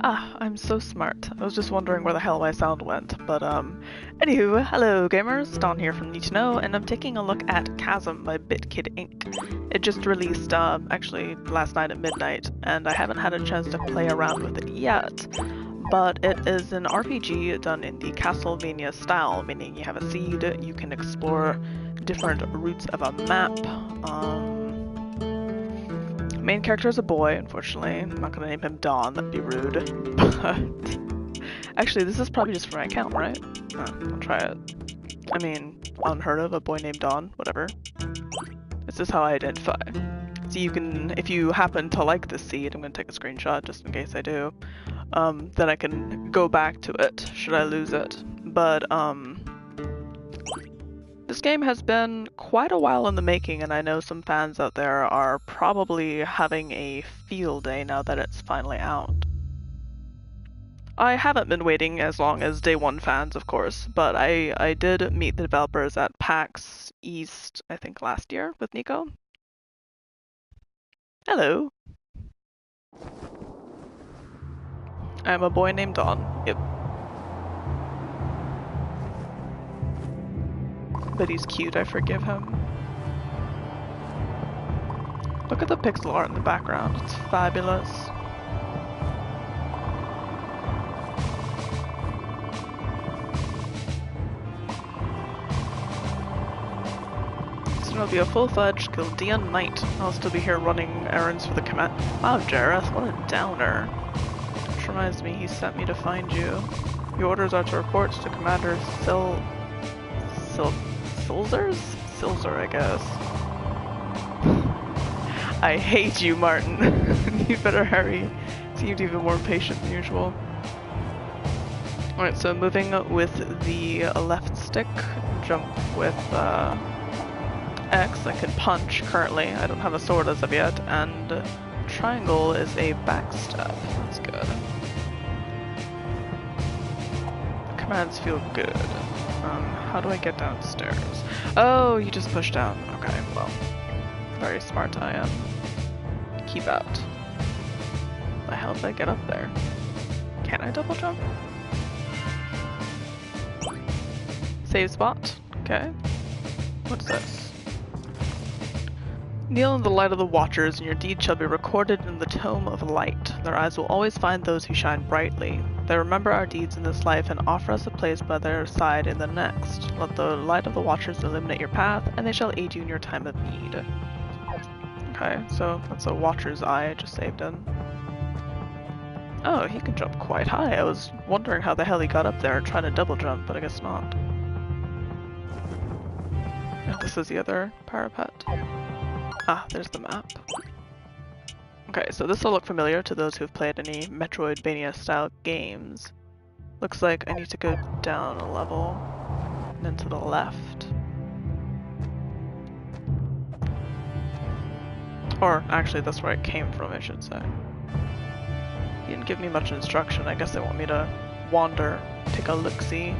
Ah, I'm so smart. I was just wondering where the hell my sound went, but anywho, hello gamers, Don here from NeedtoKnow, and I'm taking a look at Chasm by BitKid Inc. It just released, actually last night at midnight, and I haven't had a chance to play around with it yet, but it is an RPG done in the Castlevania style, meaning you have a seed, you can explore different routes of a map. Main character is a boy, unfortunately. I'm not gonna name him Don, that'd be rude. But actually, this is probably just for my account, right? I'll try it. I mean, unheard of, a boy named Don, whatever. This is how I identify. So you can, if you happen to like this seed, I'm gonna take a screenshot just in case I do. Then I can go back to it, should I lose it. But, this game has been quite a while in the making, and I know some fans out there are probably having a field day now that it's finally out. I haven't been waiting as long as Day 1 fans, of course, but I did meet the developers at PAX East, I think last year, with Nico. Hello. I'm a boy named Don. Yep. But he's cute, I forgive him. Look at the pixel art in the background, it's fabulous. Soon I'll be a full-fledged Guildean knight. I'll still be here running errands for the command. Wow, Jareth, what a downer. Which reminds me, he sent me to find you. Your orders are to report to Commander Silzer, I guess. I hate you, Martin. You better hurry. Seemed even more impatient than usual. Alright, so moving with the left stick, jump with X, I can punch currently. I don't have a sword as of yet, and triangle is a backstep. That's good. The commands feel good. How do I get downstairs? Oh, you just push down. Okay, well, very smart I am. Keep out. The hell did I get up there? Can I double jump? Save spot. Okay. What's this? Kneel in the light of the Watchers, and your deed shall be recorded in the tome of light. Their eyes will always find those who shine brightly. They remember our deeds in this life and offer us a place by their side in the next. Let the light of the Watchers illuminate your path, and they shall aid you in your time of need. Okay, so that's a Watcher's eye I just saved in. Oh, he can jump quite high. I was wondering how the hell he got up there and trying to double jump, but I guess not. And this is the other parapet. Ah, there's the map. Okay, so this will look familiar to those who've played any Metroidvania-style games. Looks like I need to go down a level, and then to the left. Or, actually, that's where I came from, I should say. He didn't give me much instruction. I guess they want me to wander, take a look-see.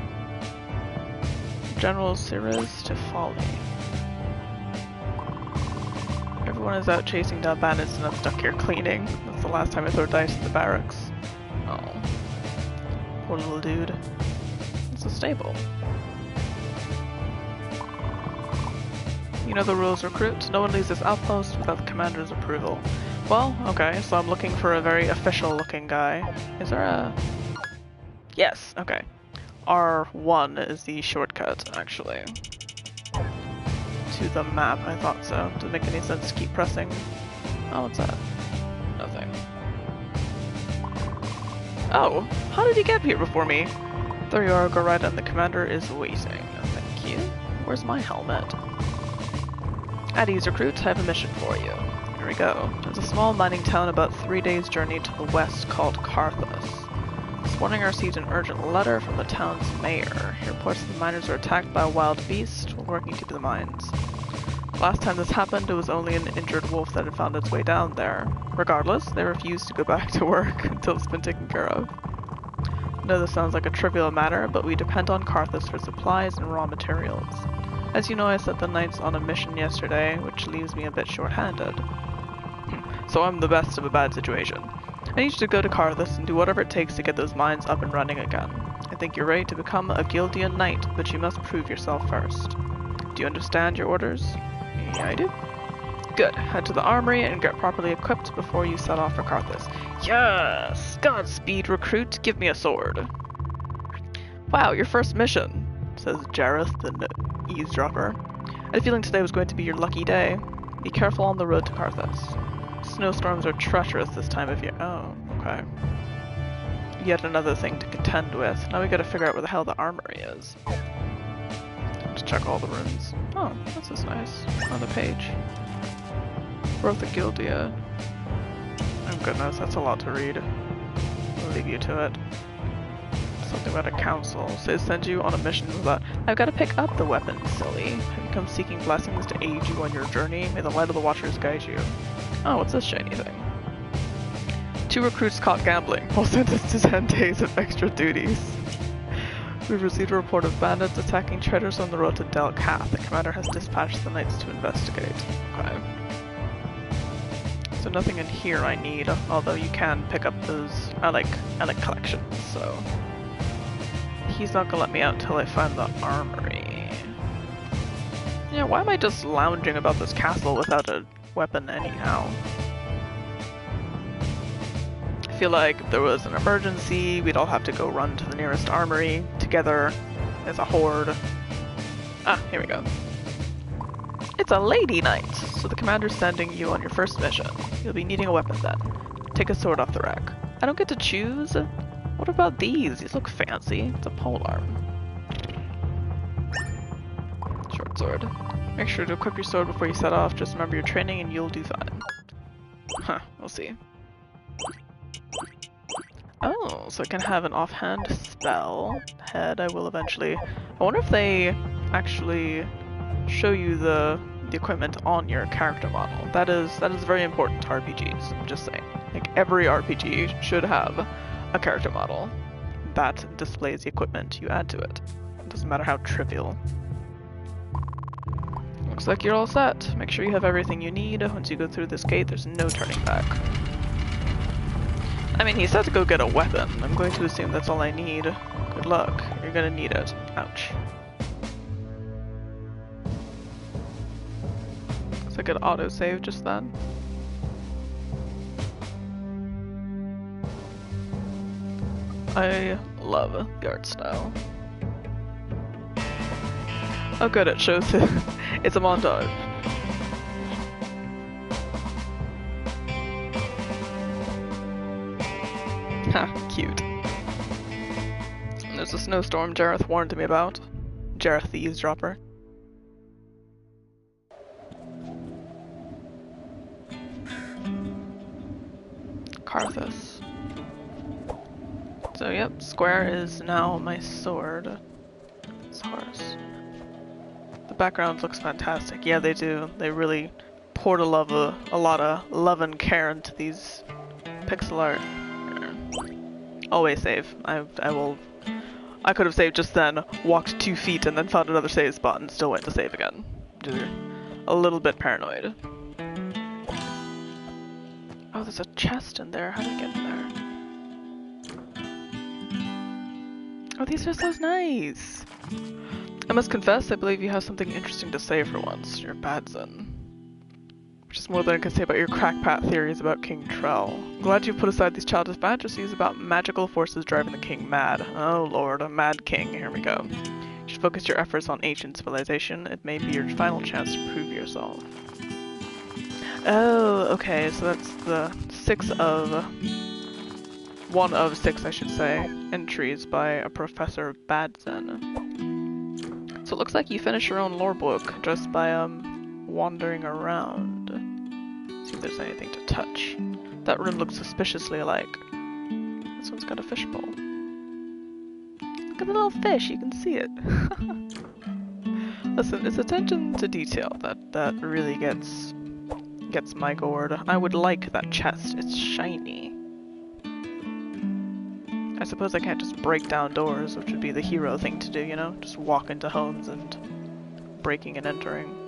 General Sirius to Folly. Everyone is out chasing down bandits and I'm stuck here cleaning. That's the last time I throw dice in the barracks. Oh. Poor little dude. It's a stable. You know the rules, recruit. No one leaves this outpost without the commander's approval. Well, okay, so I'm looking for a very official looking guy. Is there a... Yes, okay. R1 is the shortcut, actually. To the map, I thought so. Doesn't make any sense to keep pressing. Oh, what's that? Nothing. Oh, how did he get here before me? There you are, go right in. The commander is waiting. Thank you. Where's my helmet? At ease, recruits, I have a mission for you. Here we go. There's a small mining town about 3 days' journey to the west called Carthus. This morning I received an urgent letter from the town's mayor. He reports that the miners are attacked by a wild beast while working through the mines. Last time this happened, it was only an injured wolf that had found its way down there. Regardless, they refused to go back to work until it's been taken care of. I know this sounds like a trivial matter, but we depend on Carthus for supplies and raw materials. As you know, I set the knights on a mission yesterday, which leaves me a bit short-handed. So I'm the best of a bad situation. I need you to go to Carthus and do whatever it takes to get those mines up and running again. I think you're ready to become a Guildean knight, but you must prove yourself first. Do you understand your orders? Yeah, I do. Good. Head to the armory and get properly equipped before you set off for Carthus. Yes! Godspeed, recruit. Give me a sword. Wow, your first mission, says Jareth, the eavesdropper. I had a feeling today was going to be your lucky day. Be careful on the road to Carthus. Snowstorms are treacherous this time of year. Oh, okay. Yet another thing to contend with. Now we gotta figure out where the hell the armory is. Let's check all the rooms. Oh, this is nice. On the page. Growth of Guildia. Oh goodness, that's a lot to read. I'll leave you to it. Something about a council. So they send you on a mission with that. I've got to pick up the weapon, silly. Have you come seeking blessings to aid you on your journey? May the light of the Watchers guide you. Oh, what's this shiny thing? 2 recruits caught gambling. While sentenced to 10 days of extra duties. We've received a report of bandits attacking traders on the road to Del Cath. The commander has dispatched the knights to investigate. Okay. So nothing in here I need, although you can pick up those. I like collections, so he's not gonna let me out until I find the armory. Yeah, why am I just lounging about this castle without a weapon anyhow? I feel like if there was an emergency, we'd all have to go run to the nearest armory together as a horde. Ah, here we go. It's a lady knight, so the commander's sending you on your first mission. You'll be needing a weapon then. Take a sword off the rack. I don't get to choose? What about these? These look fancy. It's a polearm. Short sword. Make sure to equip your sword before you set off. Just remember your training and you'll do fine. Huh, we'll see. Oh, so I can have an offhand spell. Head, I will eventually. I wonder if they actually show you the equipment on your character model. That is very important to RPGs. I'm just saying. Like every RPG should have a character model that displays the equipment you add to it. It doesn't matter how trivial. Looks like you're all set. Make sure you have everything you need. Once you go through this gate, there's no turning back. I mean, he said to go get a weapon. I'm going to assume that's all I need. Good luck. You're gonna need it. Ouch. Looks like an autosave just then. I love the art style. Oh good, it shows it. It's a montage. Ha, cute. And there's a snowstorm Jareth warned me about. Jareth the eavesdropper. Carthus. So yep, square is now my sword. This horse. The background looks fantastic. Yeah, they do. They really poured a lot of love and care into these pixel art. Always save. I could have saved just then, walked 2 feet, and then found another save spot and still went to save again. Just a little bit paranoid. Oh, there's a chest in there. How do I get in there? Oh, these are so nice! I must confess, I believe you have something interesting to say for once. You're Badson. Which is more than I can say about your crackpat theories about King Trell. I'm glad you've put aside these childish fantasies about magical forces driving the king mad. Oh lord, a mad king. Here we go. You should focus your efforts on ancient civilization. It may be your final chance to prove yourself. Oh, okay, so that's the 1 of 6, I should say, entries by a Professor Badson. So it looks like you finish your own lore book just by, wandering around. See if there's anything to touch. That room looks suspiciously alike. This one's got a fishbowl. Look at the little fish, you can see it. Listen, it's attention to detail that really gets my gourd. I would like that chest. It's shiny. I suppose I can't just break down doors, which would be the hero thing to do, you know? Just walk into homes and breaking and entering.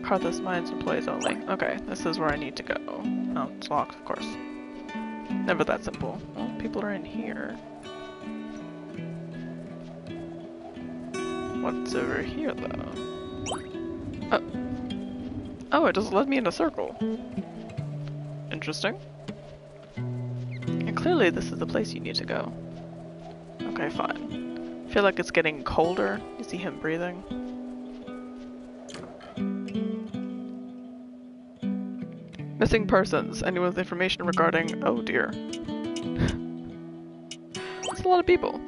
Carthus Mines employees only. Okay, this is where I need to go. Oh, it's locked, of course. Never that simple. Well, people are in here. What's over here, though? Oh, it just led me in a circle. Interesting. And clearly this is the place you need to go. Okay, fine. I feel like it's getting colder. You see him breathing. Missing persons. Anyone with information regarding... Oh dear. That's a lot of people.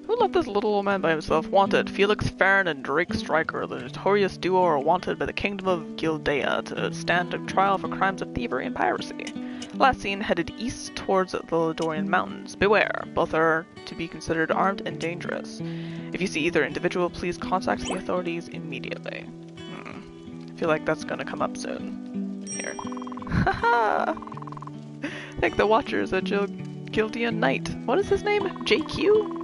Who left this little old man by himself? Wanted. Felix Farron and Drake Stryker, the notorious duo, are wanted by the Kingdom of Guildea to stand trial for crimes of thievery and piracy. Last seen headed east towards the Lodorian Mountains. Beware, both are to be considered armed and dangerous. If you see either individual, please contact the authorities immediately. I feel like that's gonna come up soon. Here. Haha! Thank the Watchers at Guildean Knight. What is his name? JQ?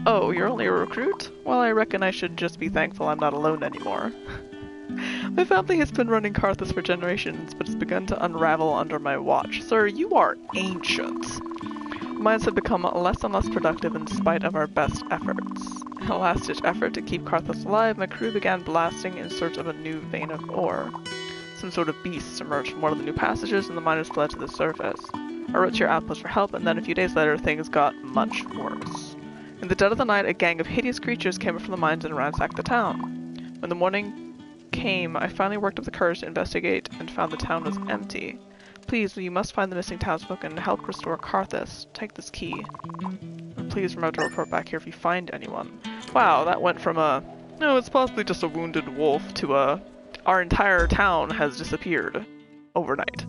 Oh, you're only a recruit? Well, I reckon I should just be thankful I'm not alone anymore. My family has been running Carthus for generations, but it's begun to unravel under my watch. Sir, you are ancient. Mines have become less and less productive in spite of our best efforts. In a last-ditch effort to keep Carthus alive, my crew began blasting in search of a new vein of ore. Some sort of beast emerged from one of the new passages, and the miners fled to the surface. I wrote to your outpost for help, and then a few days later, things got much worse. In the dead of the night, a gang of hideous creatures came from the mines and ransacked the town. When the morning came, I finally worked up the courage to investigate and found the town was empty. Please, you must find the missing townsfolk and help restore Carthus. Take this key. And please remember to report back here if you find anyone. Wow, that went from no, it's possibly just a wounded wolf to our entire town has disappeared overnight.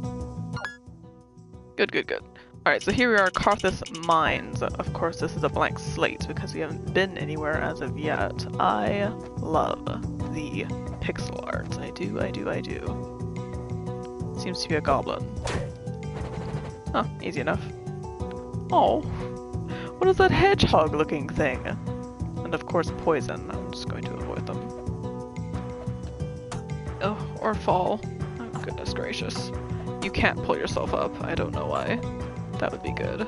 Good, good, good. Alright, so here we are, Carthus Mines. Of course, this is a blank slate because we haven't been anywhere as of yet. I love the pixel art. I do, I do, I do. Seems to be a goblin. Oh, easy enough. Oh, what is that hedgehog-looking thing? And of course, poison. I'm just going to avoid them. Oh, or fall. Oh, goodness gracious. You can't pull yourself up. I don't know why. That would be good.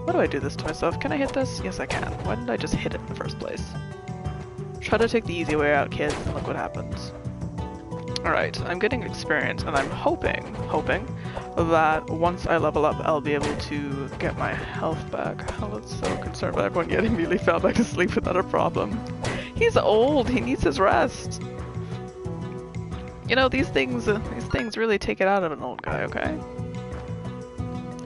Why do I do this to myself? Can I hit this? Yes, I can. Why didn't I just hit it in the first place? Try to take the easy way out, kids, and look what happens. Alright, I'm getting experience, and I'm hoping that once I level up, I'll be able to get my health back. I was so concerned about everyone yet immediately fell back to sleep without a problem. He's old, he needs his rest. You know, these things really take it out of an old guy, okay?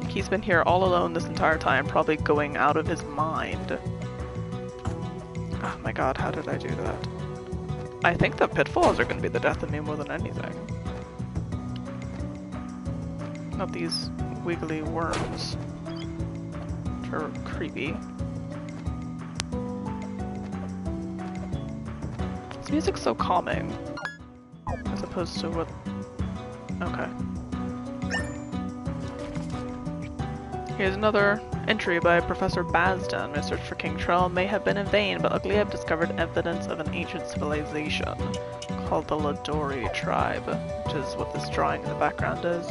He's been here all alone this entire time, probably going out of his mind. Oh my god, how did I do that? I think the pitfalls are going to be the death of me more than anything. Not these wiggly worms. Which are creepy. This music's so calming. As opposed to what... Okay. Here's another entry by Professor Basden. My search for King Trell may have been in vain, but luckily I've discovered evidence of an ancient civilization called the Lodori tribe, which is what this drawing in the background is.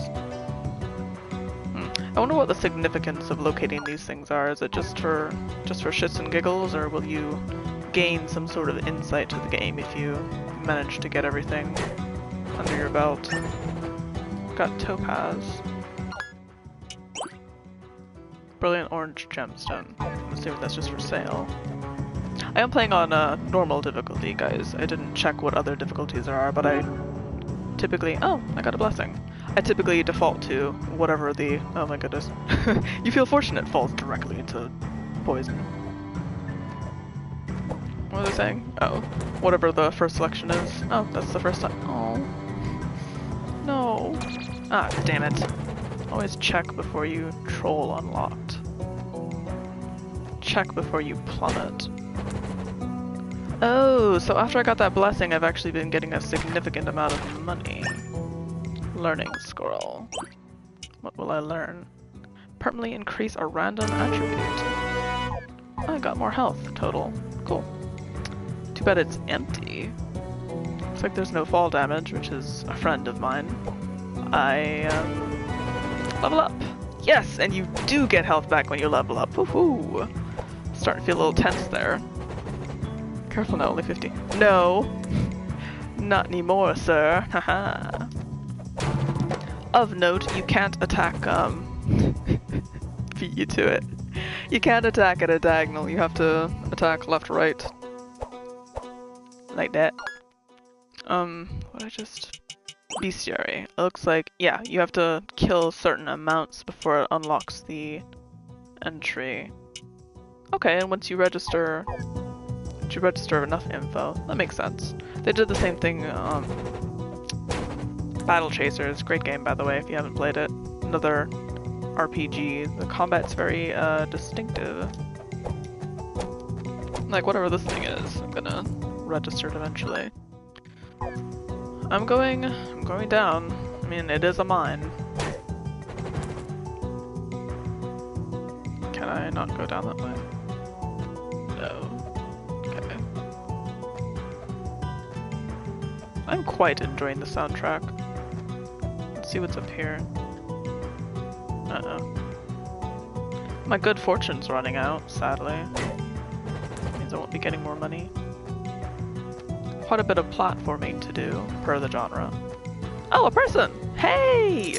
I wonder what the significance of locating these things are. Is it just for shits and giggles, or will you gain some sort of insight to the game if you manage to get everything under your belt? Got topaz. Brilliant orange gemstone. I'm assuming that's just for sale. I am playing on normal difficulty, guys. I didn't check what other difficulties there are, but I typically... Oh, I got a blessing. I typically default to whatever the... Oh my goodness. You feel fortunate falls directly into poison. What was I saying? Oh, whatever the first selection is. Oh, that's the first time. Oh. No. Ah, damn it. Always check before you troll unlocked. Check before you plummet. Oh, so after I got that blessing, I've actually been getting a significant amount of money. Learning scroll. What will I learn? Permanently increase a random attribute. I got more health total. Cool. Too bad it's empty. Looks like there's no fall damage, which is a friend of mine. Level up! Yes, and you do get health back when you level up. Woohoo! Starting to feel a little tense there. Careful now, only 50. No! Not anymore, sir. Haha. Of note, you can't attack, beat you to it. You can't attack at a diagonal, you have to attack left or right. Like that. What I just... Bestiary. It looks like, yeah, you have to kill certain amounts before it unlocks the entry. Okay, and once you register enough info, that makes sense. They did the same thing, Battle Chasers, great game by the way if you haven't played it. Another RPG. The combat's very distinctive. Like whatever this thing is, I'm gonna register it eventually. I'm going down. I mean, it is a mine. Can I not go down that way? No. Okay. I'm quite enjoying the soundtrack. Let's see what's up here. Uh-oh. My good fortune's running out, sadly. Means I won't be getting more money. Quite a bit of platforming to do, per the genre. Oh, a person! Hey!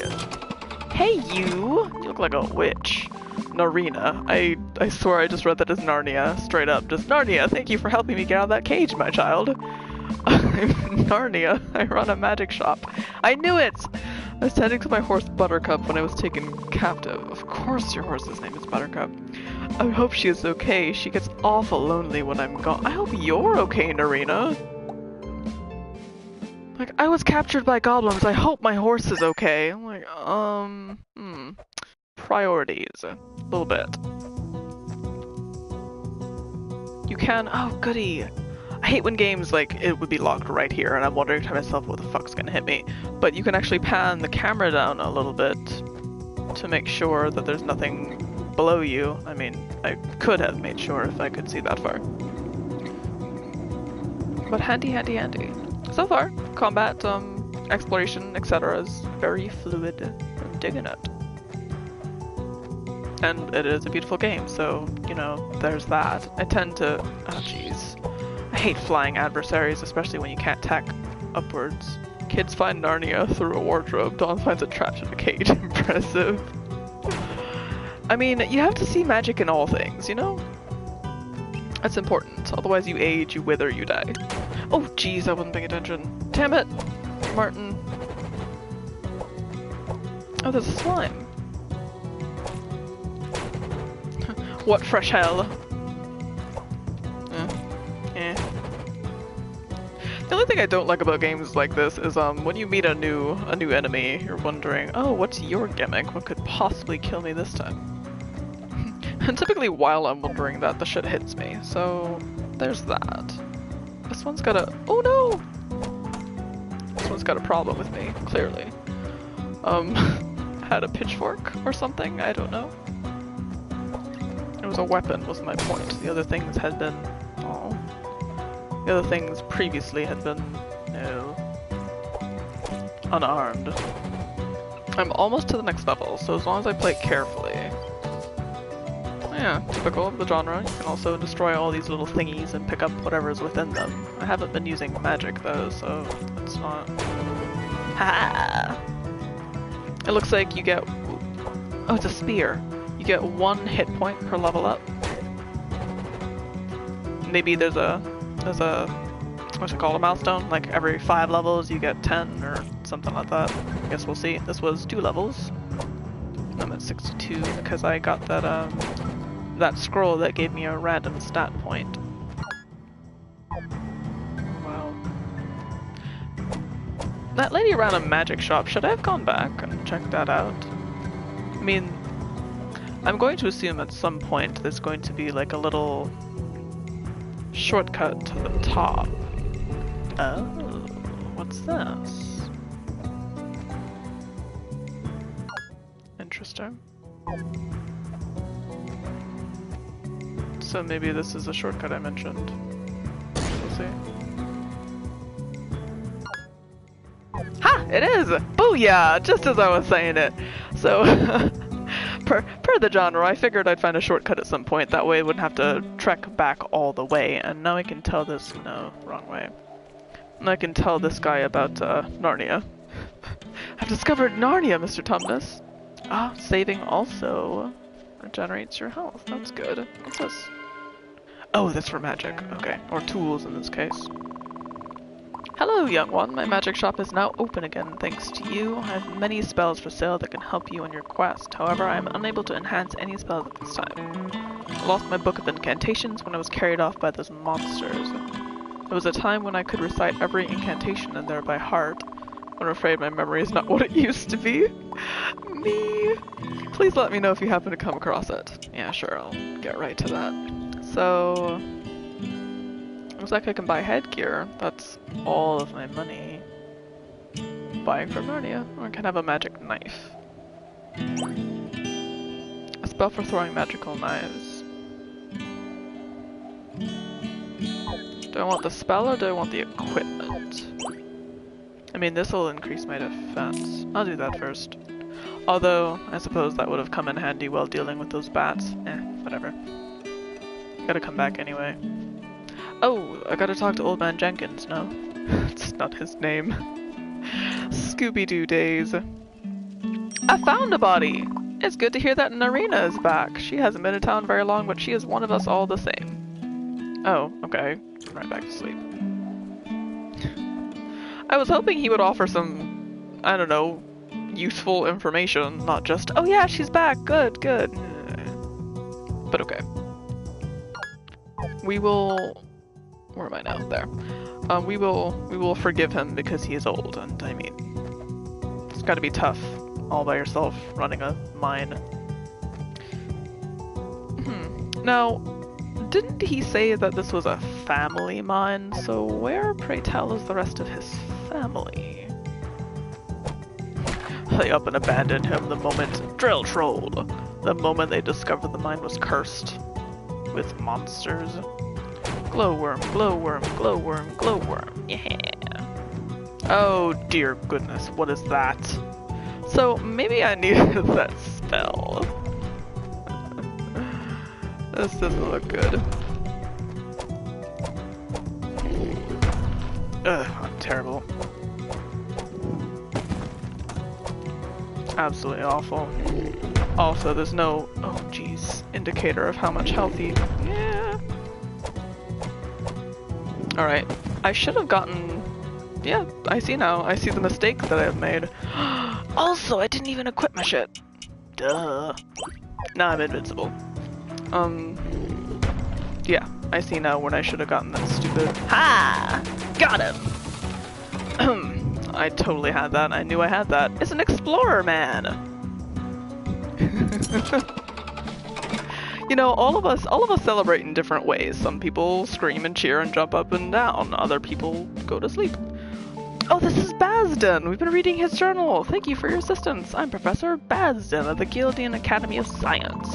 Hey, you! You look like a witch. Narina. I swear I just read that as Narnia, straight up. Just Narnia, thank you for helping me get out of that cage, my child. I'm Narnia. I run a magic shop. I knew it! I was tending to my horse Buttercup when I was taken captive. Of course your horse's name is Buttercup. I hope she is okay. She gets awful lonely when I'm gone. I hope you're okay, Narina. Like, I was captured by goblins, I hope my horse is okay. I'm like, priorities. A little bit. You can, oh goody. I hate when games, like, it would be locked right here, and I'm wondering to myself what the fuck's gonna hit me. But you can actually pan the camera down a little bit to make sure that there's nothing below you. I mean, I could have made sure if I could see that far. But handy, handy, handy. So far, combat, exploration, etc. is very fluid. I'm digging it. And it is a beautiful game, so, you know, there's that. I tend to... oh jeez. I hate flying adversaries, especially when you can't tack upwards. Kids find Narnia through a wardrobe. Dawn finds it trapped in a cage. Impressive. I mean, you have to see magic in all things, you know? That's important. Otherwise you age, you wither, you die. Oh jeez, I wasn't paying attention. Damn it! Martin. Oh, there's a slime. What fresh hell? The only thing I don't like about games like this is when you meet a new enemy, you're wondering, oh, what's your gimmick? What could possibly kill me this time? And typically while I'm wondering that, the shit hits me. So there's that. This one's got a... oh no! This one's got a problem with me, clearly. Had a pitchfork or something? I don't know. It was a weapon, was my point. The other things had been... oh. The other things previously had been... no. Unarmed. I'm almost to the next level, so as long as I play it carefully... yeah, typical of the genre. You can also destroy all these little thingies and pick up whatever's within them. I haven't been using magic though, so it's not... ha! It looks like you get... oh, it's a spear. You get 1 hit point per level up. Maybe there's a what's it called, a milestone? Like every 5 levels you get 10 or something like that. I guess we'll see. This was 2 levels. I'm at 62 because I got that that scroll that gave me a random stat point. Wow. That lady ran a magic shop. Should I have gone back and checked that out? I mean, I'm going to assume at some point there's going to be like a little shortcut to the top. Oh, what's this? Interesting. So maybe this is a shortcut I mentioned. We'll see. Ha! It is! Booyah! Just as I was saying it. So, per the genre, I figured I'd find a shortcut at some point. That way I wouldn't have to trek back all the way. And now I can tell this... No, wrong way. And I can tell this guy about Narnia. I've discovered Narnia, Mr. Tumnus. Ah, saving also regenerates your health. That's good. What's this? Oh, that's for magic. Okay. Or tools in this case. Hello, young one. My magic shop is now open again thanks to you. I have many spells for sale that can help you on your quest. However, I am unable to enhance any spells at this time. I lost my book of incantations when I was carried off by those monsters. There was a time when I could recite every incantation in there by heart. I'm afraid my memory is not what it used to be. Me. Please let me know if you happen to come across it. Yeah, sure, I'll get right to that. So... looks like I can buy headgear. That's all of my money. Buying from Narnia. Or I can have a magic knife. A spell for throwing magical knives. Do I want the spell or do I want the equipment? I mean, this will increase my defense. I'll do that first. Although, I suppose that would have come in handy while dealing with those bats. Whatever. Gotta come back anyway. Oh, I gotta talk to Old Man Jenkins, no? It's not his name. Scooby-Doo days. I found a body! It's good to hear that Narina is back. She hasn't been in town very long, but she is one of us all the same. Oh, okay. I'm right back to sleep. I was hoping he would offer some, I don't know, useful information, not just, oh yeah, she's back, good, good. But okay. We will... where am I now? There. We will forgive him because he is old, and I mean, it's gotta be tough all by yourself running a mine. Now, didn't he say that this was a family mine? So where, pray tell, is the rest of his family? They up and abandoned him the moment drill trolled. The moment they discovered the mine was cursed with monsters. Glowworm, glowworm, glowworm, glowworm. Yeah. Oh dear goodness, what is that? So maybe I needed that spell. This doesn't look good. Ugh, I'm terrible. Absolutely awful. Also, there's no, oh jeez, indicator of how much health he... Yeah. Alright, I should have gotten... Yeah, I see now. I see the mistake that I have made. Also, I didn't even equip my shit. Duh. Now I'm invincible. Yeah, I see now when I should have gotten that stupid... Ha! Got him! I totally had that. I knew I had that. It's an explorer, man! You know, all of us celebrate in different ways. Some people scream and cheer and jump up and down. Other people go to sleep. Oh, this is Bazden! We've been reading his journal. Thank you for your assistance. I'm Professor Bazden of the Guildean Academy of Science.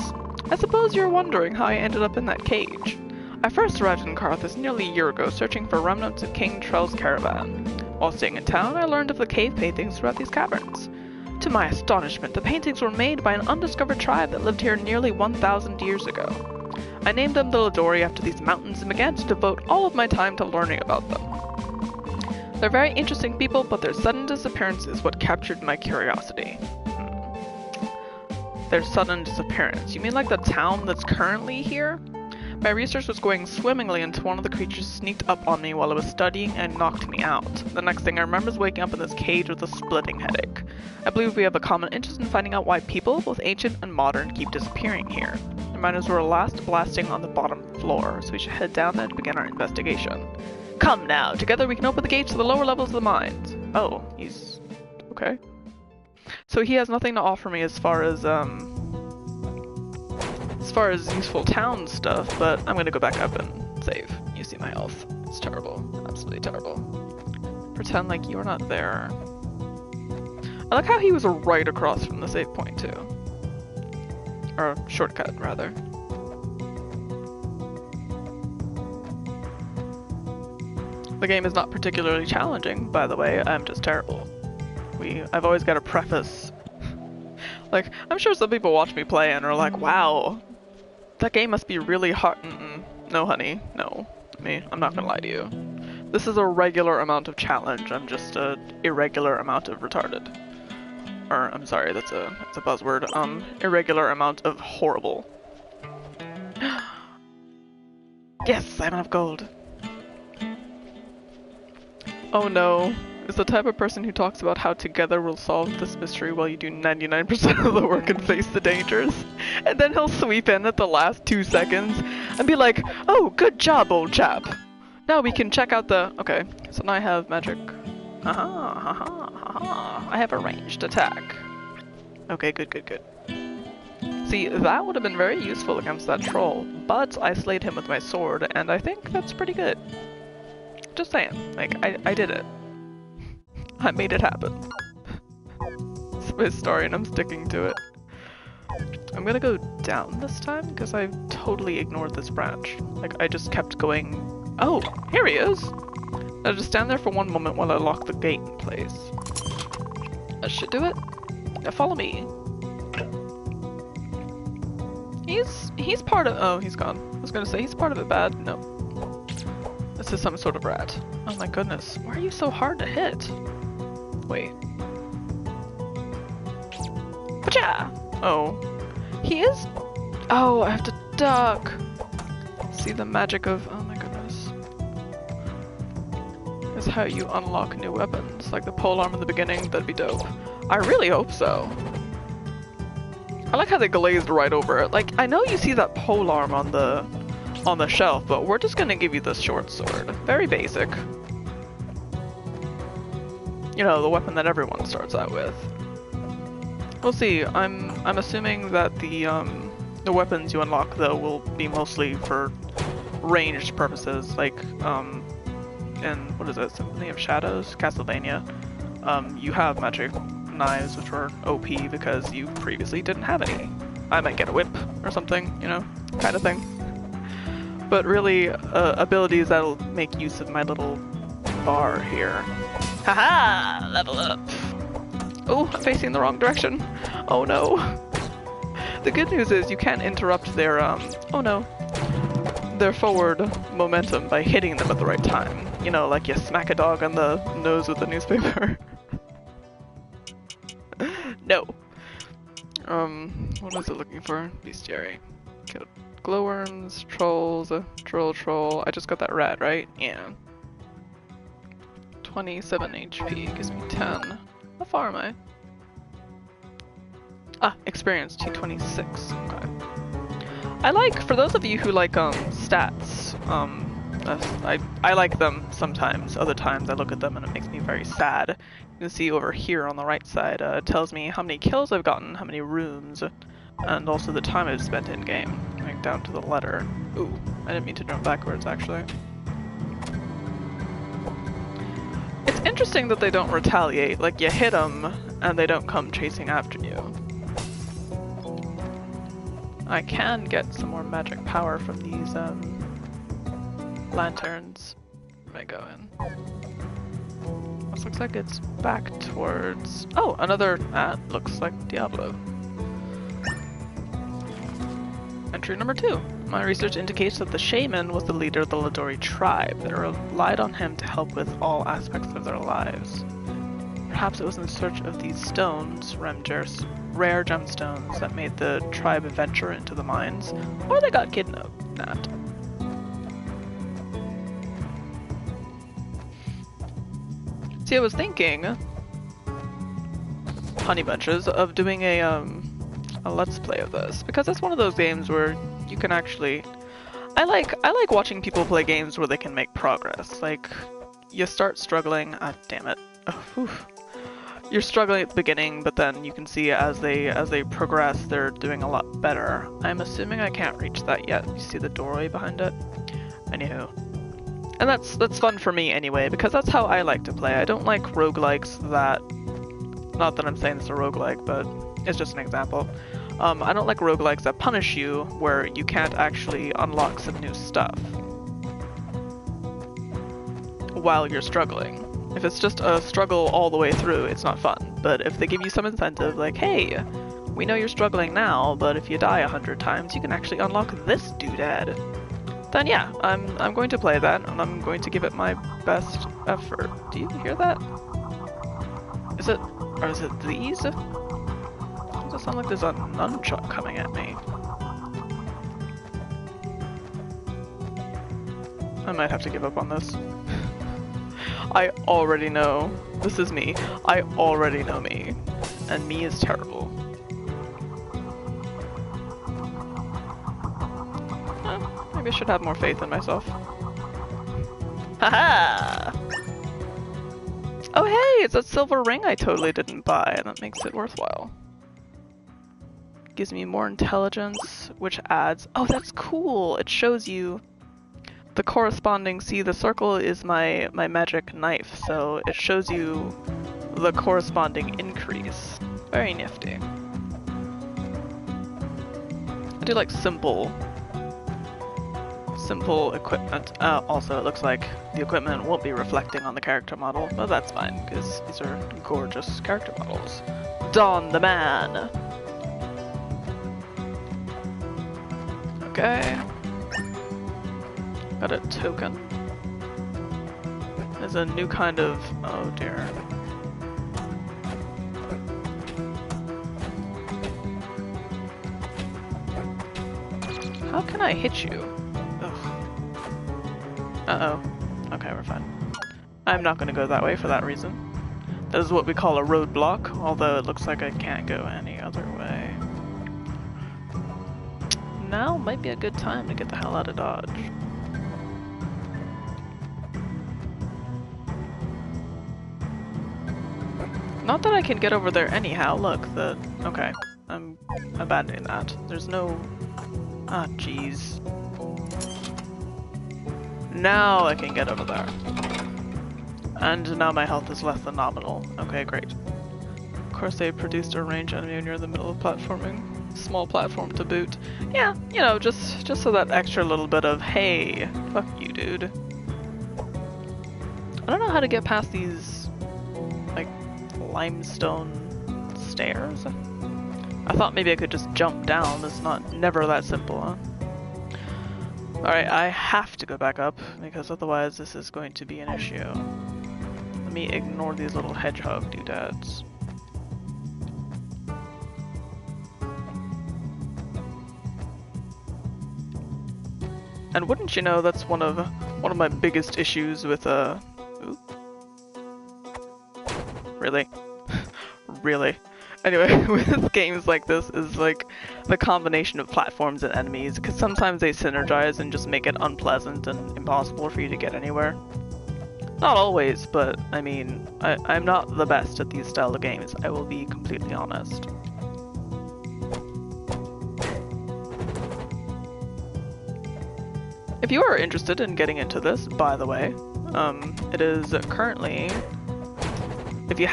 I suppose you're wondering how I ended up in that cage. I first arrived in Carthus nearly a year ago, searching for remnants of King Trell's caravan. While staying in town, I learned of the cave paintings throughout these caverns. To my astonishment, the paintings were made by an undiscovered tribe that lived here nearly 1,000 years ago. I named them the Ladori after these mountains and began to devote all of my time to learning about them. They're very interesting people, but their sudden disappearance is what captured my curiosity. Their sudden disappearance? You mean like the town that's currently here? My research was going swimmingly until one of the creatures sneaked up on me while I was studying and knocked me out. The next thing I remember is waking up in this cage with a splitting headache. I believe we have a common interest in finding out why people, both ancient and modern, keep disappearing here. The miners were last blasting on the bottom floor, so we should head down there to begin our investigation. Come now, together we can open the gates to the lower levels of the mines. Oh, he's... okay. So he has nothing to offer me as far as useful town stuff, but I'm gonna go back up and save. You see my health. It's terrible. Absolutely terrible. Pretend like you were not there. I like how he was right across from the save point, too. Or, shortcut, rather. The game is not particularly challenging, by the way. I'm just terrible. I've always got to preface Like, I'm sure some people watch me play and are like, wow, that game must be really hard. No, honey, no. I'm not gonna lie to you. This is a regular amount of challenge. I'm just a irregular amount of retarded. Or, I'm sorry, that's a buzzword. Irregular amount of horrible. Yes, I have enough gold. Oh no. Is the type of person who talks about how together we'll solve this mystery while you do 99% of the work and face the dangers. And then he'll sweep in at the last 2 seconds and be like, oh, good job, old chap. Now we can check out the... Okay, so now I have magic. I have a ranged attack. Okay, good. See, that would have been very useful against that troll, but I slayed him with my sword, and I think that's pretty good. Just saying, like, I did it. I made it happen. It's my story and I'm sticking to it. I'm gonna go down this time because I totally ignored this branch. Like, I just kept going... Oh, here he is! I'll just stand there for one moment while I lock the gate in place. That should do it. Now follow me. He's part of... Oh, he's gone. I was gonna say, he's part of it bad. No. This is some sort of rat. Oh my goodness. Why are you so hard to hit? Wait. Pacha! Oh. He is? Oh, I have to duck. See the magic of... Oh my goodness. Is how you unlock new weapons. Like the polearm in the beginning, that'd be dope. I really hope so. I like how they glazed right over it. Like, I know you see that polearm on the shelf, but we're just gonna give you the short sword. Very basic. You know, the weapon that everyone starts out with. We'll see. I'm assuming that the weapons you unlock though will be mostly for ranged purposes, like in what is it, Symphony of Shadows, Castlevania. You have magic knives which were OP because you previously didn't have any. I might get a whip or something, you know, kind of thing. But really, abilities that'll make use of my little bar here. Haha! Level up! Oh, I'm facing the wrong direction. Oh no. The good news is you can't interrupt their, oh no, their forward momentum by hitting them at the right time. You know, like you smack a dog on the nose with a newspaper. No. What was it looking for? Bestiary. Glowworms, trolls, troll. I just got that rat, right? Yeah. 27 HP gives me 10. How far am I? Ah, experience 226. Okay. I like, for those of you who like stats, I like them sometimes. Other times I look at them and it makes me very sad. You can see over here on the right side, it tells me how many kills I've gotten, how many rooms, and also the time I've spent in game. Like down to the letter. Ooh, I didn't mean to jump backwards actually. It's interesting that they don't retaliate, like you hit them and they don't come chasing after you. I can get some more magic power from these lanterns. Let me go in. This looks like it's back towards... Oh, another... looks like Diablo. Entry number 2. My research indicates that the shaman was the leader of the Ladori tribe that relied on him to help with all aspects of their lives. Perhaps it was in search of these stones, rare gemstones, that made the tribe venture into the mines, or they got kidnapped. See, I was thinking, Honey Bunches, of doing a let's play of this, because it's one of those games where you can actually... I like watching people play games where they can make progress. Like, you start struggling... Ah, damn it. Oh, whew. You're struggling at the beginning, but then you can see as they progress, they're doing a lot better. I'm assuming I can't reach that yet. You see the doorway behind it? Anywho. And that's fun for me anyway, because that's how I like to play. I don't like roguelikes that... Not that I'm saying it's a roguelike, but it's just an example. I don't like roguelikes that punish you, where you can't actually unlock some new stuff while you're struggling. If it's just a struggle all the way through, it's not fun. But if they give you some incentive, like, hey, We know you're struggling now, but if you die 100 times, you can actually unlock this doodad. Then yeah, I'm going to play that, and I'm going to give it my best effort. Do you hear that? Is it, or is it these? Does it sound like there's a nunchuck coming at me? I might have to give up on this. I already know. This is me. I already know me. And me is terrible. Maybe I should have more faith in myself. Haha! Oh hey, it's that silver ring I totally didn't buy. That makes it worthwhile. Gives me more intelligence, which adds... Oh, that's cool! It shows you the corresponding... See, the circle is my magic knife, so it shows you the corresponding increase. Very nifty. I do like simple equipment. Also, it looks like the equipment won't be reflecting on the character model, but that's fine, because these are gorgeous character models. Don the man! Okay. Got a token. There's a new kind of... Oh dear. How can I hit you? Ugh. Uh-oh. Okay, we're fine. I'm not gonna go that way for that reason. That is what we call a roadblock, although it looks like I can't go any other way. Now might be a good time to get the hell out of Dodge. Not that I can get over there anyhow, look, okay, I'm abandoning that. There's no... Ah, jeez. Now I can get over there. And now my health is less than nominal. Okay, great. Of course they produced a range enemy near the middle of platforming. Small platform to boot. Yeah, you know, just so that extra little bit of, hey, fuck you, dude. I don't know how to get past these, like, limestone stairs. I thought maybe I could just jump down. It's never that simple, huh? Alright, I have to go back up, because otherwise this is going to be an issue. Let me ignore these little hedgehog doodads. And wouldn't you know, that's one of my biggest issues with Ooh. Really? Really? Anyway, with games like this is like the combination of platforms and enemies, because sometimes they synergize and just make it unpleasant and impossible for you to get anywhere. Not always, but I mean, I'm not the best at these style of games, I will be completely honest. If you are interested in getting into this, by the way, it is currently, if you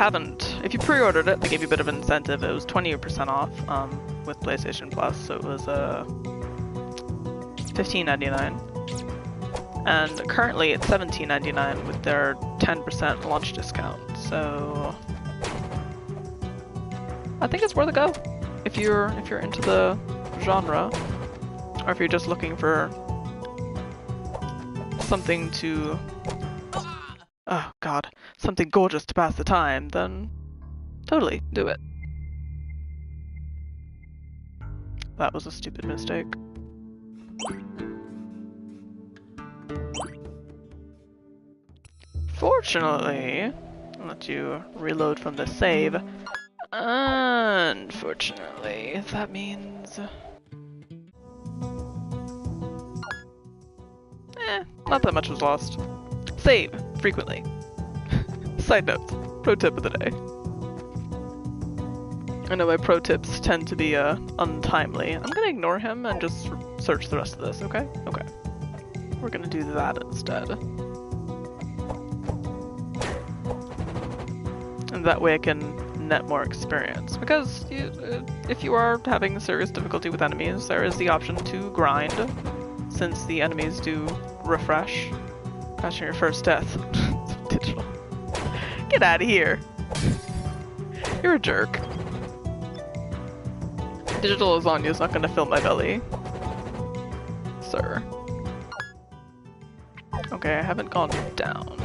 pre-ordered it, they gave you a bit of an incentive. It was 20% off with PlayStation Plus, so it was $15.99. And currently it's $17.99 with their 10% launch discount. So I think it's worth a go if you're into the genre, or if you're just looking for something to, oh god, something gorgeous to pass the time, then totally do it. That was a stupid mistake. Fortunately, I'll let you reload from the save. Unfortunately, that means... not that much was lost. Save frequently. Side note, pro tip of the day. I know my pro tips tend to be untimely. I'm gonna ignore him and just search the rest of this, okay? Okay. We're gonna do that instead. And that way I can net more experience. Because if you are having serious difficulty with enemies, there is the option to grind, since the enemies do refresh. Catching your first death. Digital. Get out of here. You're a jerk. Digital lasagna is not gonna fill my belly. Sir. Okay, I haven't gone down.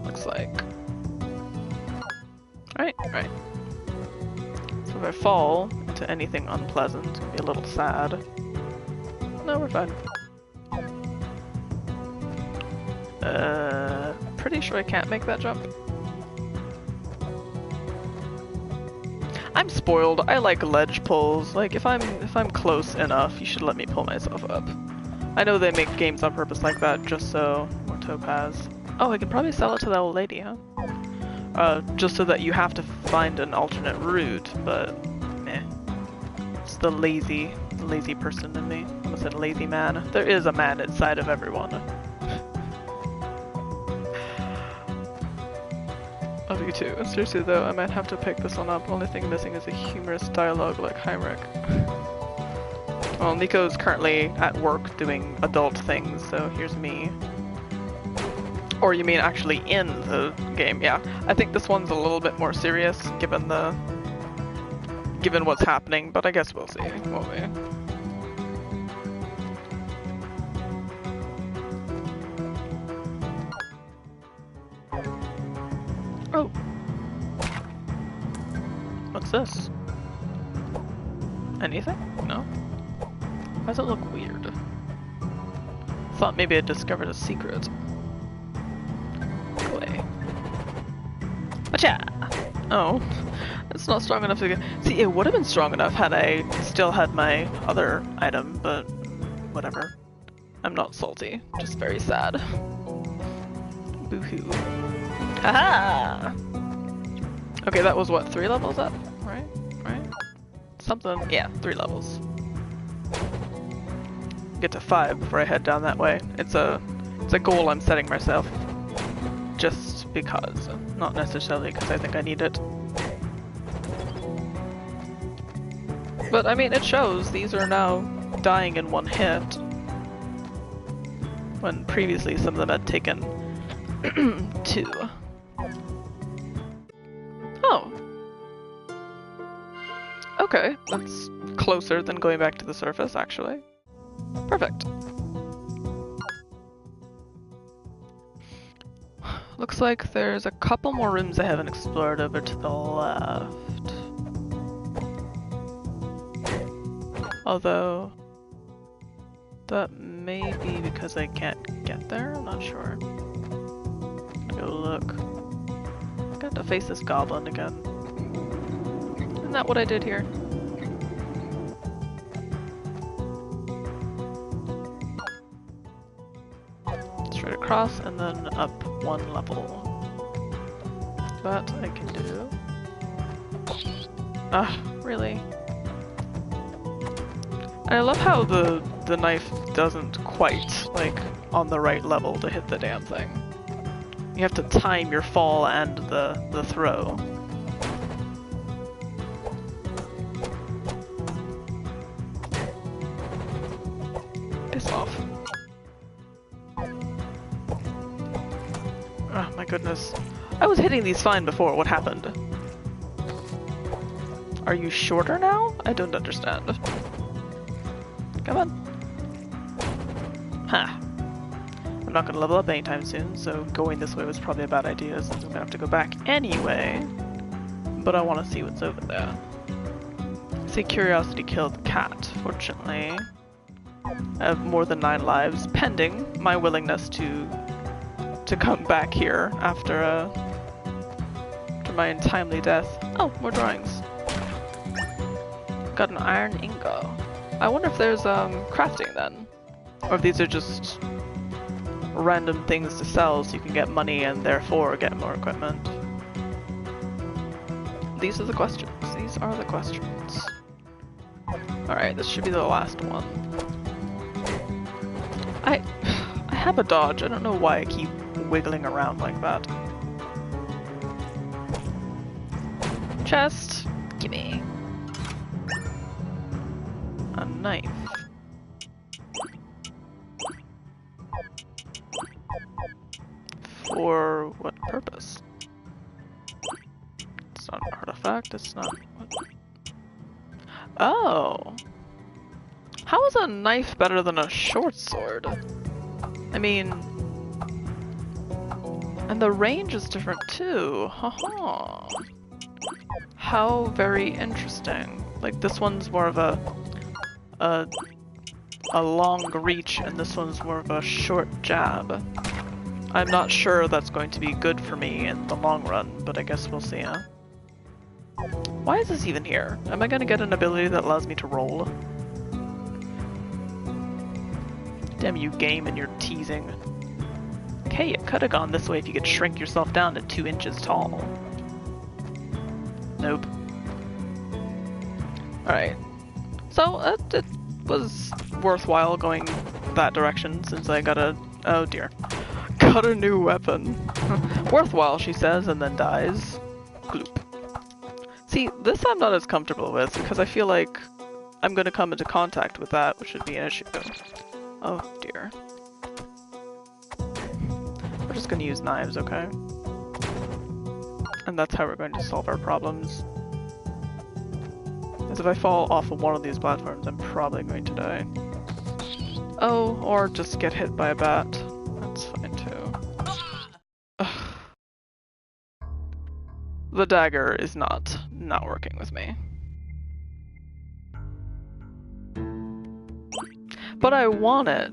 Looks like. Right. So if I fall into anything unpleasant, it's gonna be a little sad. No, we're fine. Pretty sure I can't make that jump. I'm spoiled. I like ledge pulls. Like if I'm close enough, you should let me pull myself up. I know they make games on purpose like that just so more topaz. Oh, I could probably sell it to the old lady, huh? Just so that you have to find an alternate route, but meh. It's the lazy person in me. I almost said lazy man. There is a man inside of everyone. Of you too. Seriously though, I might have to pick this one up. Only thing missing is a humorous dialogue like Heinrich. Well, Nico's currently at work doing adult things, so here's me. Or you mean actually in the game? Yeah, I think this one's a little bit more serious given what's happening, but I guess we'll see, won't we? Oh. What's this? Anything? No? Why does it look weird? Thought maybe I discovered a secret. Go away. Acha! Oh. It's not strong enough to get. See, it would have been strong enough had I still had my other item, but whatever. I'm not salty, just very sad. Boo-hoo. Haha! Okay, that was what, 3 levels up? Right? Something. Yeah, 3 levels. Get to 5 before I head down that way. It's a goal I'm setting myself. Just because. Not necessarily because I think I need it. But I mean, it shows these are now dying in 1 hit. When previously some of them had taken 2. Oh. Okay, that's closer than going back to the surface, actually. Perfect. Looks like there's a couple more rooms I haven't explored over to the left. Although, that may be because I can't get there, I'm not sure. Go look. I got to face this goblin again. Isn't that what I did here? Straight across and then up 1 level. That I can do. Ah, really? I love how the knife doesn't quite, like, on the right level to hit the damn thing. You have to time your fall and the throw. Piss off. Oh my goodness. I was hitting these fine before, what happened? Are you shorter now? I don't understand. Come on. Ha. I'm not gonna level up anytime soon, so going this way was probably a bad idea since I'm gonna have to go back anyway. But I want to see what's over there. See, curiosity killed the cat. Fortunately, I have more than 9 lives, pending my willingness to come back here after my untimely death. Oh, more drawings. Got an iron ingot. I wonder if there's crafting then, or if these are just random things to sell so you can get money and therefore get more equipment. These are the questions. These are the questions. Alright, this should be the last one. I have a dodge. I don't know why I keep wiggling around like that. Chest. Gimme. A knife. For what purpose? It's not an artifact, it's not... What? Oh. How is a knife better than a short sword? I mean... And the range is different too. Haha. How very interesting. Like this one's more of a long reach and this one's more of a short jab. I'm not sure that's going to be good for me in the long run, but I guess we'll see, huh? Why is this even here? Am I gonna get an ability that allows me to roll? Damn you, game, and your teasing. Okay, it could have gone this way if you could shrink yourself down to 2 inches tall. Nope. Alright. So, it was worthwhile going that direction since I got a... oh dear. Got a new weapon. Worthwhile, she says, and then dies. Gloop. See, this I'm not as comfortable with because I feel like I'm gonna come into contact with that, which would be an issue. Oh dear. We're just gonna use knives, okay? And that's how we're going to solve our problems. Because if I fall off of one of these platforms, I'm probably going to die. Oh, or just get hit by a bat. That's fine too. Ugh. The dagger is not working with me. But I want it,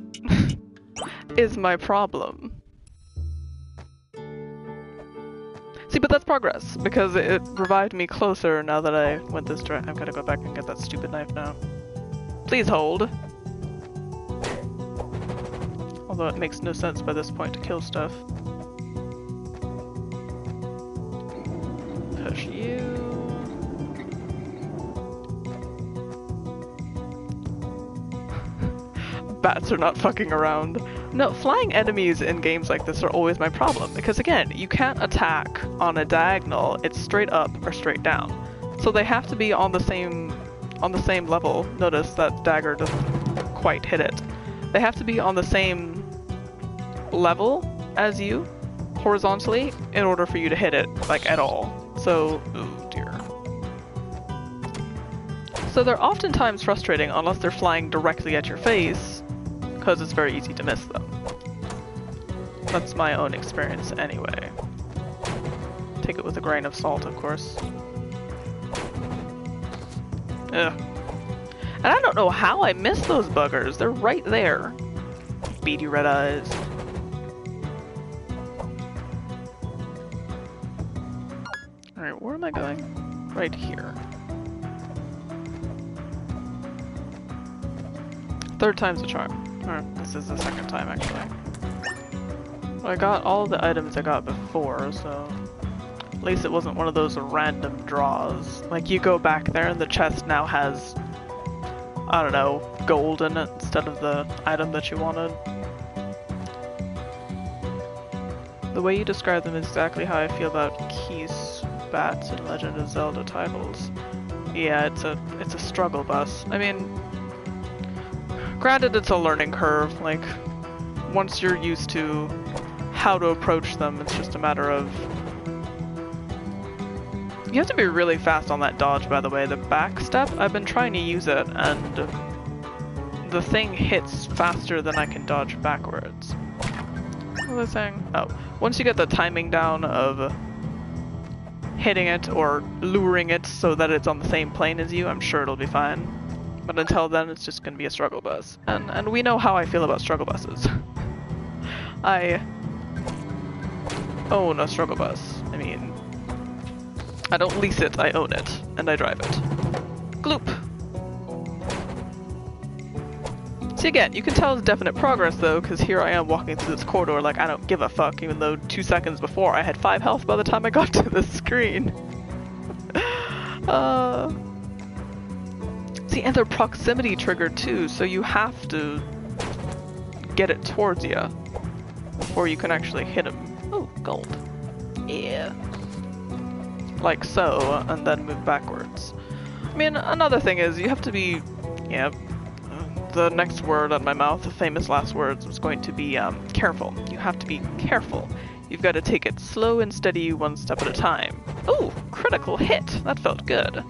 is my problem. See, but that's progress, because it revived me closer now that I went this direction. I've got to go back and get that stupid knife now. Please hold. Although it makes no sense by this point to kill stuff. Push you. Bats are not fucking around. No, flying enemies in games like this are always my problem, because again, you can't attack on a diagonal, it's straight up or straight down. So they have to be on the same level. Notice that dagger doesn't quite hit it. They have to be on the same level as you, horizontally, in order for you to hit it, like, at all. So, oh dear. So they're oftentimes frustrating unless they're flying directly at your face, because it's very easy to miss them. That's my own experience anyway. Take it with a grain of salt, of course. Ugh. And I don't know how I missed those buggers. They're right there. Beady red eyes. Alright, where am I going? Right here. Third time's a charm. Or, this is the second time, actually. Well, I got all the items I got before, so... At least it wasn't one of those random draws. Like, you go back there and the chest now has... I don't know, gold in it instead of the item that you wanted. The way you describe them is exactly how I feel about keys, bats, and Legend of Zelda titles. Yeah, it's a struggle bus. I mean... Granted, it's a learning curve, like, once you're used to how to approach them, it's just a matter of... You have to be really fast on that dodge, by the way. The back step, I've been trying to use it, and the thing hits faster than I can dodge backwards. What was I saying? Oh, once you get the timing down of hitting it or luring it so that it's on the same plane as you, I'm sure it'll be fine. But until then, it's just gonna be a struggle bus. And we know how I feel about struggle buses. I own a struggle bus. I mean, I don't lease it, I own it. And I drive it. Gloop! See, again, you can tell it's definite progress, though, because here I am walking through this corridor like I don't give a fuck, even though 2 seconds before I had 5 health by the time I got to the screen. See, and they're proximity triggered too, so you have to get it towards you before you can actually hit him. Oh, gold. Yeah. Like so, and then move backwards. I mean, another thing is you have to be, yeah, the next word on my mouth, the famous last words, was going to be careful. You have to be careful. You've got to take it slow and steady, one step at a time. Oh, critical hit! That felt good.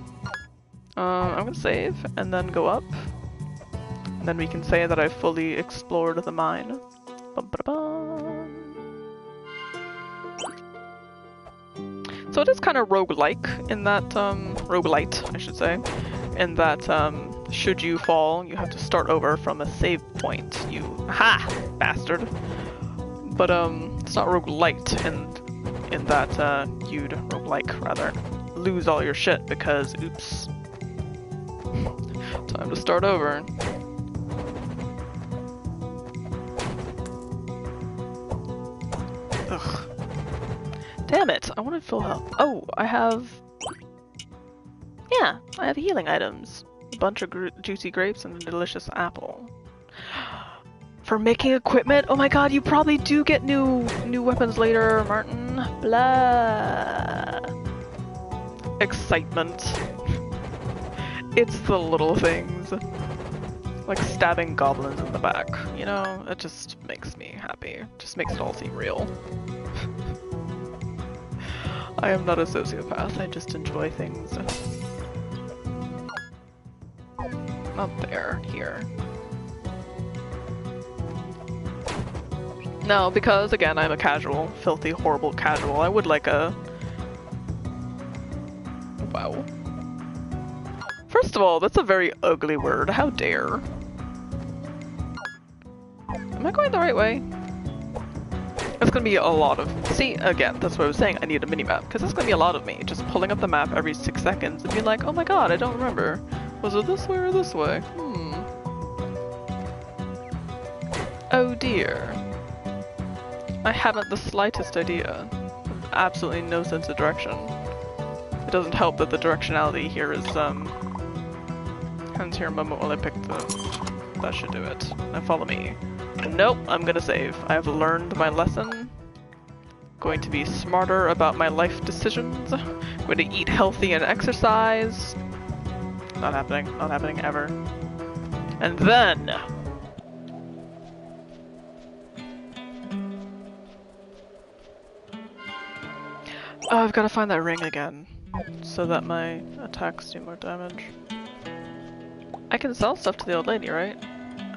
I'm gonna save and then go up. And then we can say that I fully explored the mine. Bum-ba-da-bum. So it is kind of roguelike in that, roguelite, I should say, in that, should you fall, you have to start over from a save point. You, ha, bastard. But, it's not roguelite in that, you'd, roguelike, rather, lose all your shit because, oops. Time to start over. Ugh. Damn it, I wanted full health. Oh, I have... Yeah, I have healing items. A bunch of juicy grapes and a delicious apple. For making equipment? Oh my god, you probably do get new weapons later, Martin. Blah. Excitement. It's the little things. Like stabbing goblins in the back, you know? It just makes me happy. It just makes it all seem real. I am not a sociopath, I just enjoy things. Not there, here. No, because again, I'm a casual, filthy, horrible casual. I would like a... Wow. First of all, that's a very ugly word. How dare. Am I going the right way? It's gonna be a lot of... See, again, that's what I was saying. I need a minimap, because it's gonna be a lot of me just pulling up the map every 6 seconds and being like, oh my god, I don't remember. Was it this way or this way? Oh dear. I haven't the slightest idea. Absolutely no sense of direction. It doesn't help that the directionality here is, Hands here a moment while I pick the... That should do it. Now follow me. Nope, I'm gonna save. I have learned my lesson. Going to be smarter about my life decisions. Going to eat healthy and exercise. Not happening. Not happening ever. And then... Oh, I've got to find that ring again, so that my attacks do more damage. I can sell stuff to the old lady, right?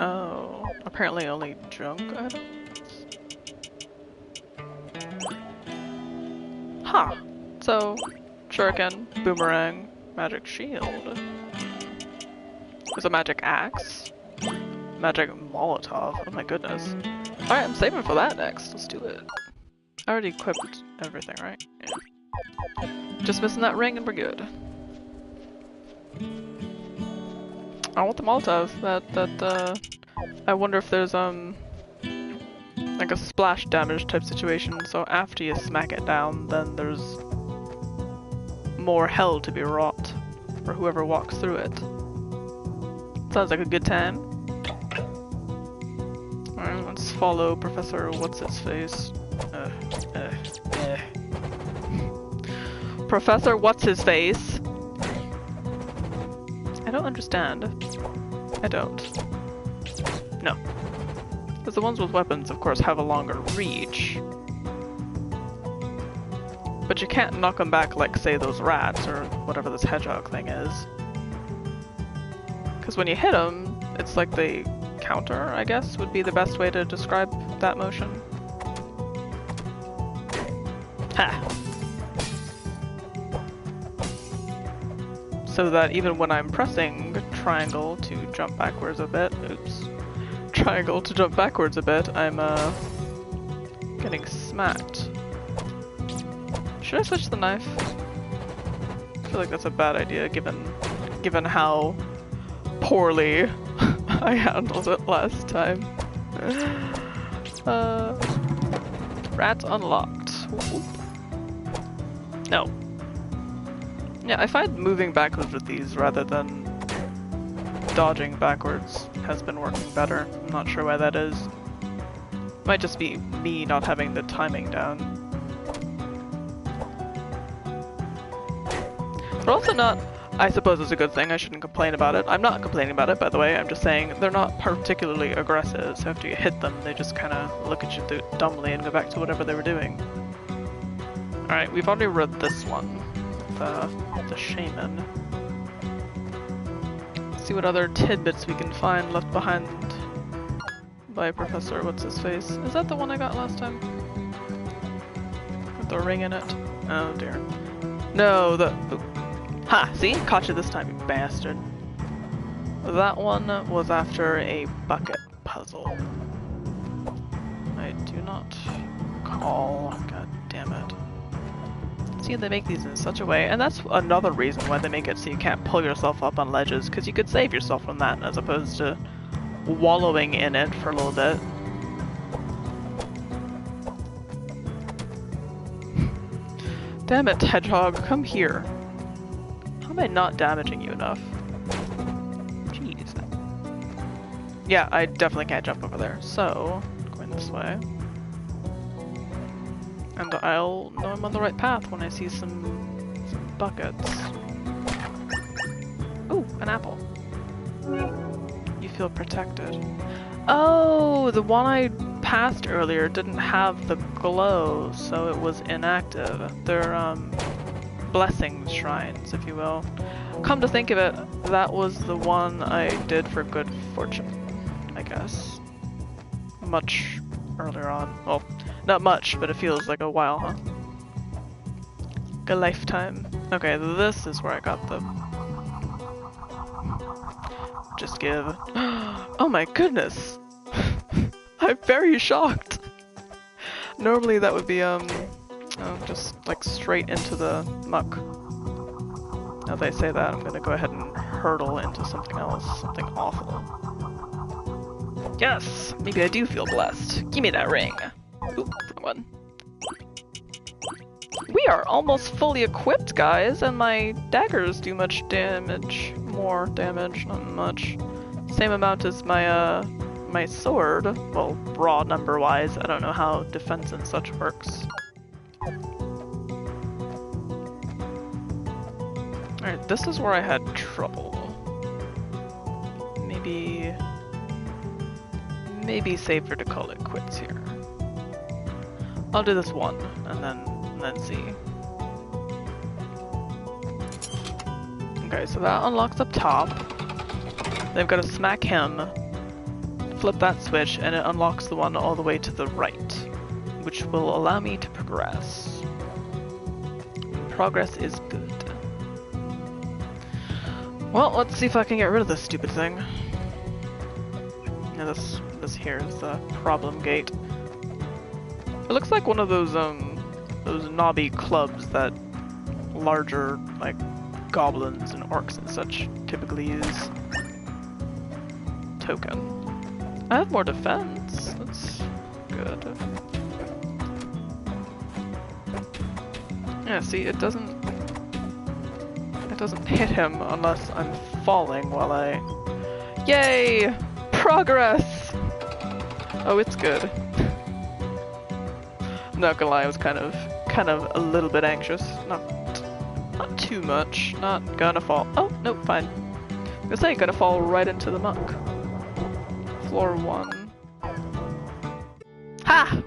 Oh, apparently only junk items? Huh. So, shuriken, boomerang, magic shield. There's a magic axe. Magic molotov, oh my goodness. Alright, I'm saving for that next, let's do it. I already equipped everything, right? Yeah. Just missing that ring and we're good. I want the Molotov. I wonder if there's, like a splash damage type situation, so after you smack it down, then there's more hell to be wrought for whoever walks through it. Sounds like a good time. Alright, let's follow Professor What's-His-Face. Professor What's-His-Face? I don't understand. I don't. No. Because the ones with weapons, of course, have a longer reach. But you can't knock them back like, say, those rats, or whatever this hedgehog thing is. Because when you hit them, it's like they counter, I guess, would be the best way to describe that motion. Ha! So that even when I'm pressing triangle to jump backwards a bit, oops, triangle to jump backwards a bit, I'm getting smacked. Should I switch the knife? I feel like that's a bad idea given how poorly I handled it last time. Rat unlocked. Whoop. No. Yeah, I find moving backwards with these rather than dodging backwards has been working better. I'm not sure why that is. Might just be me not having the timing down. They're also not, I suppose it's a good thing, I shouldn't complain about it. I'm not complaining about it, by the way, I'm just saying they're not particularly aggressive, so after you hit them, they just kind of look at you dumbly and go back to whatever they were doing. Alright, we've already read this one. The shaman. See what other tidbits we can find left behind by Professor What's-His-Face. Is that the one I got last time? With the ring in it? Oh dear. No, Ha! See? Caught you this time, you bastard. That one was after a bucket puzzle. I do not recall. God damn it. See, they make these in such a way, and that's another reason why they make it so you can't pull yourself up on ledges, because you could save yourself from that as opposed to wallowing in it for a little bit. Damn it, Hedgehog, come here. How am I not damaging you enough? Jeez. Yeah, I definitely can't jump over there, so going this way. And I'll know I'm on the right path when I see some buckets. Ooh, an apple. You feel protected. Oh, the one I passed earlier didn't have the glow, so it was inactive. They're, blessing shrines, if you will. Come to think of it, that was the one I did for good fortune, I guess. Much earlier on. Well, not much, but it feels like a while, huh? Like a lifetime. Okay, this is where I got the... Just give... Oh my goodness! I'm very shocked! Normally that would be, just like straight into the muck. Now that I say that, I'm gonna go ahead and hurtle into something else, something awful. Yes! Maybe I do feel blessed. Give me that ring! Oop, wrong one. We are almost fully equipped, guys, and my daggers do much damage. More damage, not much. Same amount as my, my sword. Well, raw number-wise. I don't know how defense and such works. Alright, this is where I had trouble. Maybe safer to call it quits here. I'll do this one, and then see. Okay, so that unlocks up top. They've got to smack him, flip that switch, and it unlocks the one all the way to the right, which will allow me to progress. Progress is good. Well, let's see if I can get rid of this stupid thing. Now this here is the problem gate. It looks like one of those knobby clubs that larger, like, goblins and orcs and such typically use. Token. I have more defense. That's good. Yeah, see, it doesn't hit him unless I'm falling while I... Yay! Progress! Oh, it's good. Not gonna lie, I was kind of a little bit anxious. Not too much. Not gonna fall. Oh, nope, fine. I was gonna say, gonna fall right into the muck. Floor 1. Ha!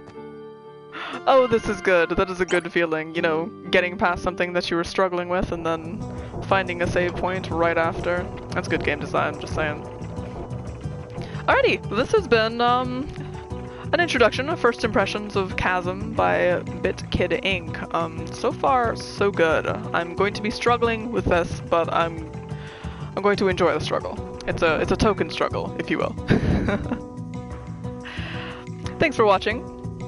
Oh, this is good. That is a good feeling, you know, getting past something that you were struggling with and then finding a save point right after. That's good game design, just saying. Alrighty, this has been, an introduction of first impressions of Chasm by BitKid Inc. So far, so good. I'm going to be struggling with this, but I'm going to enjoy the struggle. It's a token struggle, if you will. Thanks for watching,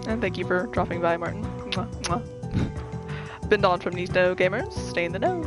and thank you for dropping by, Martin. Mwah, mwah. Been Dawn from NeedtoKnow Gamers. Stay in the know.